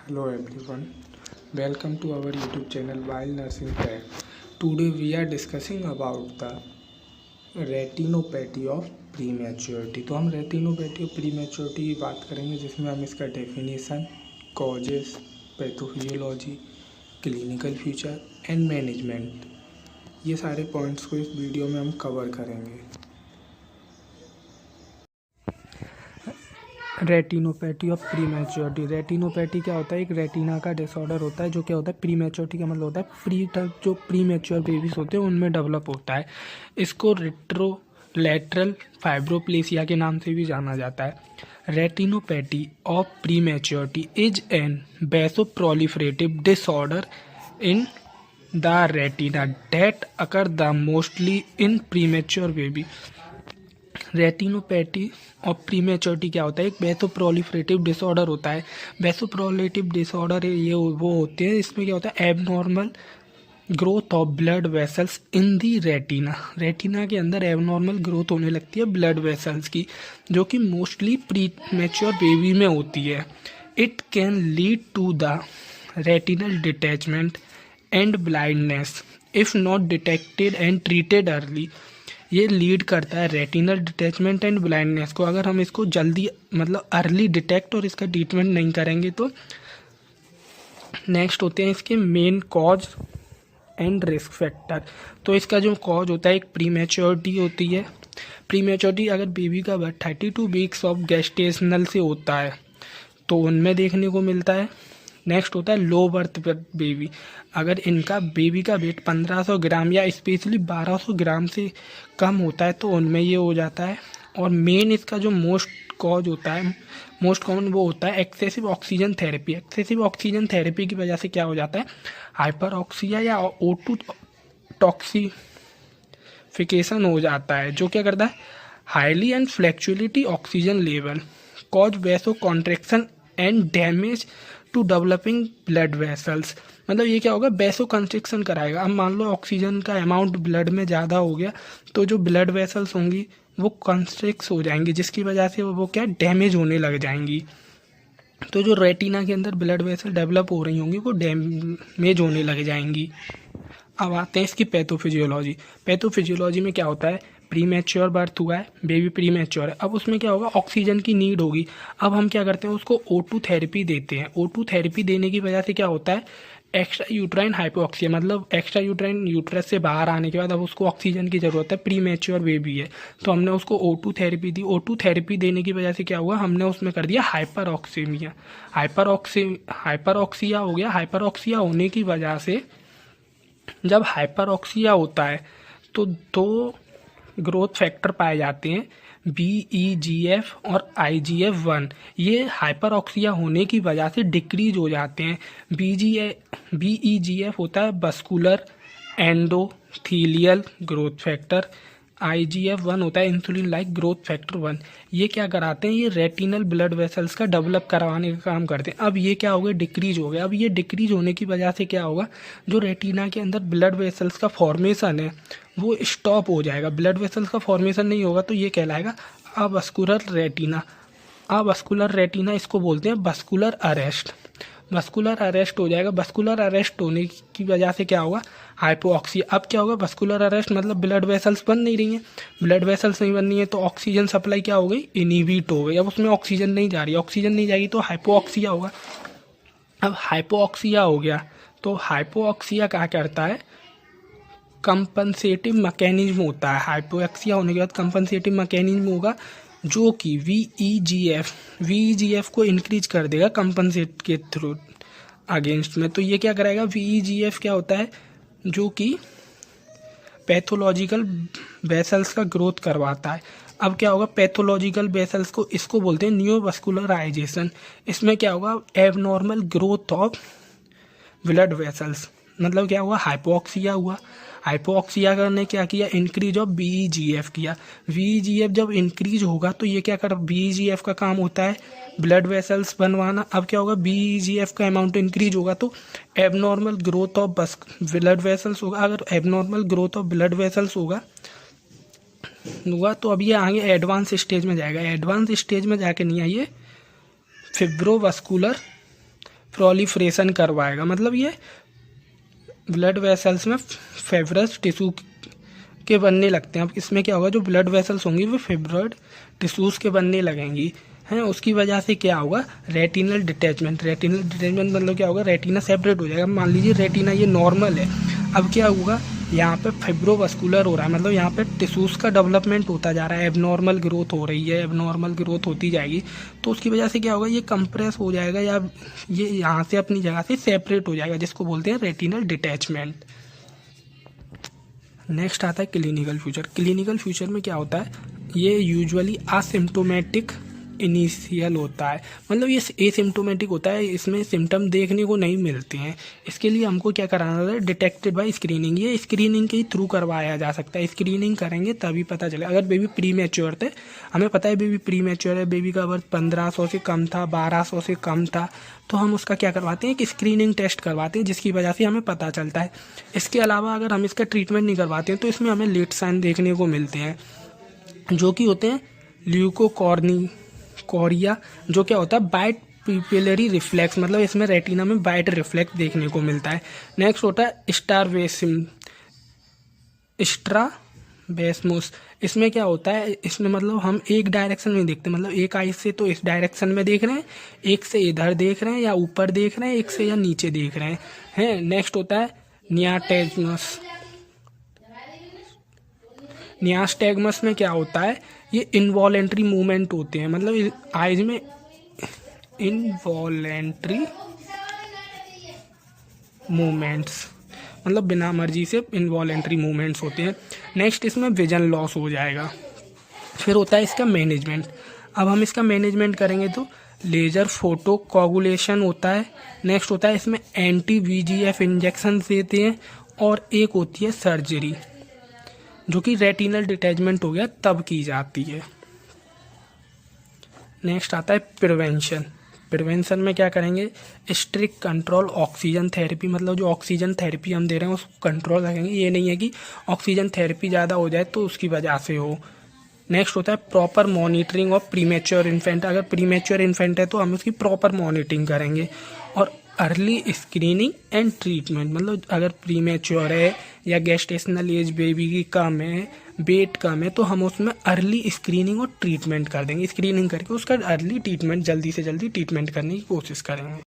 Hello everyone, welcome to our YouTube channel Wild Nursing Tech. Today we are discussing about the retinopathy of prematurity. तो हम retinopathy of prematurity की बात करेंगे, जिसमें हम इसका definition, causes, pathophysiology, clinical feature and management, ये सारे पॉइंट्स को इस वीडियो में हम कवर करेंगे। Retinopathy of prematurity. रेटिनोपैथी क्या होता है? एक रेटिना का डिसऑर्डर होता है, जो क्या होता है, प्रीमैच्योरिटी का मतलब होता है जो प्रीमैच्योर बेबीज होते हैं उनमें डेवलप होता है। इसको रेट्रोलैटरल फाइब्रोप्लेसिया के नाम से भी जाना जाता है। Retinopathy of prematurity is an vasoproliferative disorder in the retina that occur the mostly in premature baby. Retinopathy और प्रीमैच्योरिटी क्या होता है? एक वैसोप्रोलिफरेटिव डिसऑर्डर होता है। वैसोप्रोलिफरेटिव डिसऑर्डर ये वो होते हैं, इसमें क्या होता है, abnormal growth of blood vessels in the retina. Retina के अंदर एबनॉर्मल ग्रोथ होने लगती है ब्लड वेसल्स की, जो कि मोस्टली प्रीमैच्योर बेबी में होती है। It can lead to the retinal detachment and blindness if not detected and treated early. ये लीड करता है रेटिनल डिटैचमेंट एंड ब्लाइंडनेस को, अगर हम इसको जल्दी मतलब अर्ली डिटेक्ट और इसका ट्रीटमेंट नहीं करेंगे तो। नेक्स्ट होते हैं इसके main cause and risk factor. तो इसका जो कॉज होता है, एक प्रीमैच्योरिटी होती है। प्रीमैच्योरिटी अगर बेबी का बर्थ 32 वीक्स ऑफ गेस्टेशनल से होता है तो उनमें देखने को मिलता है। नेक्स्ट होता है लो बर्थ बेबी। अगर इनका बेबी का वेट 1500 ग्राम या स्पेशली 1200 ग्राम से कम होता है तो उनमें ये हो जाता है। और मेन इसका जो मोस्ट कॉज होता है, मोस्ट कॉमन, वो होता है excessive oxygen therapy. Excessive oxygen therapy की वजह से क्या हो जाता है, हाइपर ऑक्सीया या O2 टॉक्सिफिकेशन हो जाता है, जो क्या करता है, highly and fluctuality oxygen level cause vaso contraction and damage to developing blood vessels. मतलब ये क्या होगा, वैसो कंस्ट्रिक्शन कराएगा। अब मान लो ऑक्सीजन का अमाउंट ब्लड में ज़्यादा हो गया तो जो ब्लड वेसल्स होंगी वो कंस्ट्रिक्ट हो जाएंगी, जिसकी वजह से वो क्या डैमेज होने लग जाएंगी। तो जो रेटिना के अंदर ब्लड वेसल डेवलप हो रही होंगी वो डैमेज होने लग जाएंगी। अब आते हैं इसकी पैथोफिजियोलॉजी। पैथोफिजियोलॉजी में क्या होता है, प्रीमैच्योर बर्थ हुआ है, बेबी प्रीमैच्योर है, अब उसमें क्या होगा, ऑक्सीजन की नीड होगी। अब हम क्या करते हैं, उसको O2 थेरेपी देते हैं। O2 थेरेपी देने की वजह से क्या होता है, एक्स्ट्रा यूट्राइन हाइपोक्सिया, मतलब एक्स्ट्रा यूट्राइन यूट्रस से बाहर आने के बाद अब उसको ऑक्सीजन की ज़रूरत है, प्रीमैच्योर बेबी है, तो हमने उसको O2 थेरेपी दी। O2 थेरेपी देने की वजह से क्या हुआ, हमने उसमें कर दिया हाइपर ऑक्सीमिया। हाइपर ऑक्सिया हो गया। हाइपर ऑक्सिया होने की वजह से जब हाइपर ऑक्सिया होता है तो दो ग्रोथ फैक्टर पाए जाते हैं, BEGF और IGF-1। ये हाइपर ऑक्सिया होने की वजह से डिक्रीज हो जाते हैं। BEGF होता है बस्कुलर एंडोथीलियल ग्रोथ फैक्टर, IGF-1 होता है इंसुलिन लाइक ग्रोथ फैक्टर 1। ये क्या कराते हैं, ये रेटिनल ब्लड वेसल्स का डेवलप करवाने का काम करते हैं। अब ये क्या हो गया, डिक्रीज हो गया। अब ये डिक्रीज होने की वजह से क्या होगा, जो रेटिना के अंदर ब्लड वेसल्स का फॉर्मेशन है वो स्टॉप हो जाएगा। ब्लड वेसल्स का फॉर्मेशन नहीं होगा तो ये कहलाएगा अवस्कुलर रेटिना। अवस्कुलर रेटिना इसको बोलते हैं बस्कुलर अरेस्ट। बस्कुलर अरेस्ट हो जाएगा। बस्कुलर अरेस्ट होने की वजह से क्या होगा, हाइपोऑक्सिया। अब क्या होगा, बस्कुलर अरेस्ट मतलब ब्लड वेसल्स बन नहीं रही हैं। ब्लड वेसल्स नहीं बन रही है तो ऑक्सीजन सप्लाई क्या हो गई, इनहिबिट हो गई। अब उसमें ऑक्सीजन नहीं जा रही, ऑक्सीजन नहीं जाएगी तो हाइपोऑक्सिया होगा। अब हाइपोऑक्सिया हो गया तो हाइपोऑक्सिया क्या करता है, कंपनसेटिव मैकेनिज्म होता है। हाइपोएक्सिया होने के बाद कंपनसेटिव मैकेनिज्म होगा, जो कि VEGF को इंक्रीज कर देगा कंपनसेट के थ्रू अगेंस्ट में। तो ये क्या कराएगा, VEGF क्या होता है, जो कि पैथोलॉजिकल वेसल्स का ग्रोथ करवाता है। अब क्या होगा, पैथोलॉजिकल वेसल्स को इसको बोलते हैं न्यूरोवास्कुलराइजेशन। इसमें क्या होगा, abnormal growth of blood vessels, मतलब क्या हुआ, हाइपोऑक्सिया हुआ। हाइपोऑक्सिया करने क्या किया, इंक्रीज ऑफ BEGF किया। BEGF जब इंक्रीज होगा तो ये क्या कर, BEGF का काम होता है ब्लड वेसल्स बनवाना। अब क्या होगा, BEGF का अमाउंट इंक्रीज होगा तो abnormal growth of blood vessels होगा। अगर abnormal growth of blood vessels होगा तो अब ये आगे एडवांस स्टेज में जाएगा। एडवांस स्टेज में जाके नहीं आइए, प्रोलिफरेशन करवाएगा, मतलब ये ब्लड वेसल्स में फेब्रस टिश्यू के बनने लगते हैं। अब इसमें क्या होगा, जो ब्लड वेसल्स होंगी वो फेब्रॉइड टिश्यूज़ के बनने लगेंगी हैं। उसकी वजह से क्या होगा, रेटिनल डिटैचमेंट। रेटिनल डिटैचमेंट मतलब क्या होगा, रेटिना सेपरेट हो जाएगा। मान लीजिए रेटिना ये नॉर्मल है, अब क्या होगा, यहाँ पे फाइब्रोवास्कुलर हो रहा है, मतलब यहाँ पे टिश्यूज़ का डेवलपमेंट होता जा रहा है, एबनॉर्मल ग्रोथ हो रही है, एबनॉर्मल ग्रोथ होती जाएगी। तो उसकी वजह से क्या होगा, ये कंप्रेस हो जाएगा या ये यहाँ से अपनी जगह से सेपरेट हो जाएगा, जिसको बोलते हैं रेटिनल डिटैचमेंट। नेक्स्ट आता है क्लिनिकल फ्यूचर। क्लिनिकल फ्यूचर में क्या होता है, ये यूजुअली असिम्प्टोमेटिक इनिशियल होता है, मतलब ये एसिम्प्टोमेटिक होता है, इसमें सिम्टम देखने को नहीं मिलते हैं। इसके लिए हमको क्या कराना होता है, डिटेक्टेड बाय स्क्रीनिंग। ये स्क्रीनिंग के थ्रू करवाया जा सकता है, स्क्रीनिंग करेंगे तभी पता चलेगा। अगर बेबी प्री मैच्योर थे, हमें पता है बेबी प्री मैच्योर है, बेबी का बर्थ 1500 से कम था, 1200 से कम था, तो हम उसका क्या करवाते हैं, कि स्क्रीनिंग टेस्ट करवाते हैं, जिसकी वजह से हमें पता चलता है। इसके अलावा अगर हम इसका ट्रीटमेंट नहीं करवाते हैं तो इसमें हमें लेट साइन देखने को मिलते हैं, जो कि होते हैं ल्यूकोकोरिया, जो क्या होता है, बाइट पिपिलरी रिफ्लेक्स, मतलब इसमें रेटिना में बाइट रिफ्लेक्स देखने को मिलता है। नेक्स्ट होता है स्ट्राबेस्मुस। इसमें क्या होता है, इसमें मतलब हम एक डायरेक्शन में देखते हैं, मतलब एक आई से तो इस डायरेक्शन में देख रहे हैं, एक से इधर देख रहे हैं या ऊपर देख रहे हैं, एक से या नीचे देख रहे हैं। नेक्स्ट होता है नियास्टैग्मस। नियास्टैग्मस में क्या होता है, ये इनवॉलेंट्री मूवमेंट होते हैं, मतलब आइज में इनवॉलेंट्री मूवमेंट्स, मतलब बिना मर्जी से इनवॉलेंट्री मूवमेंट्स होते हैं। नेक्स्ट इसमें विजन लॉस हो जाएगा। फिर होता है इसका मैनेजमेंट। अब हम इसका मैनेजमेंट करेंगे तो लेजर फोटो कोगुलेशन होता है। नेक्स्ट होता है इसमें एंटी VEGF इंजेक्शन देते हैं, और एक होती है सर्जरी, जो कि रेटिनल डिटैचमेंट हो गया तब की जाती है। नेक्स्ट आता है प्रिवेंशन। प्रिवेंशन में क्या करेंगे, स्ट्रिक्ट कंट्रोल ऑक्सीजन थेरेपी, मतलब जो ऑक्सीजन थेरेपी हम दे रहे हैं उसको कंट्रोल रखेंगे। ये नहीं है कि ऑक्सीजन थेरेपी ज़्यादा हो जाए तो उसकी वजह से हो। नेक्स्ट होता है proper monitoring of premature infant. अगर प्रीमेच्योर इन्फेंट है तो हम उसकी प्रॉपर मॉनिटरिंग करेंगे। और अर्ली स्क्रीनिंग एंड ट्रीटमेंट, मतलब अगर प्रीमेच्योर है या गेस्टेशनल एज बेबी की कम है, वेट कम है, तो हम उसमें अर्ली स्क्रीनिंग और ट्रीटमेंट कर देंगे। स्क्रीनिंग करके उसका अर्ली ट्रीटमेंट, जल्दी से जल्दी ट्रीटमेंट करने की कोशिश करेंगे।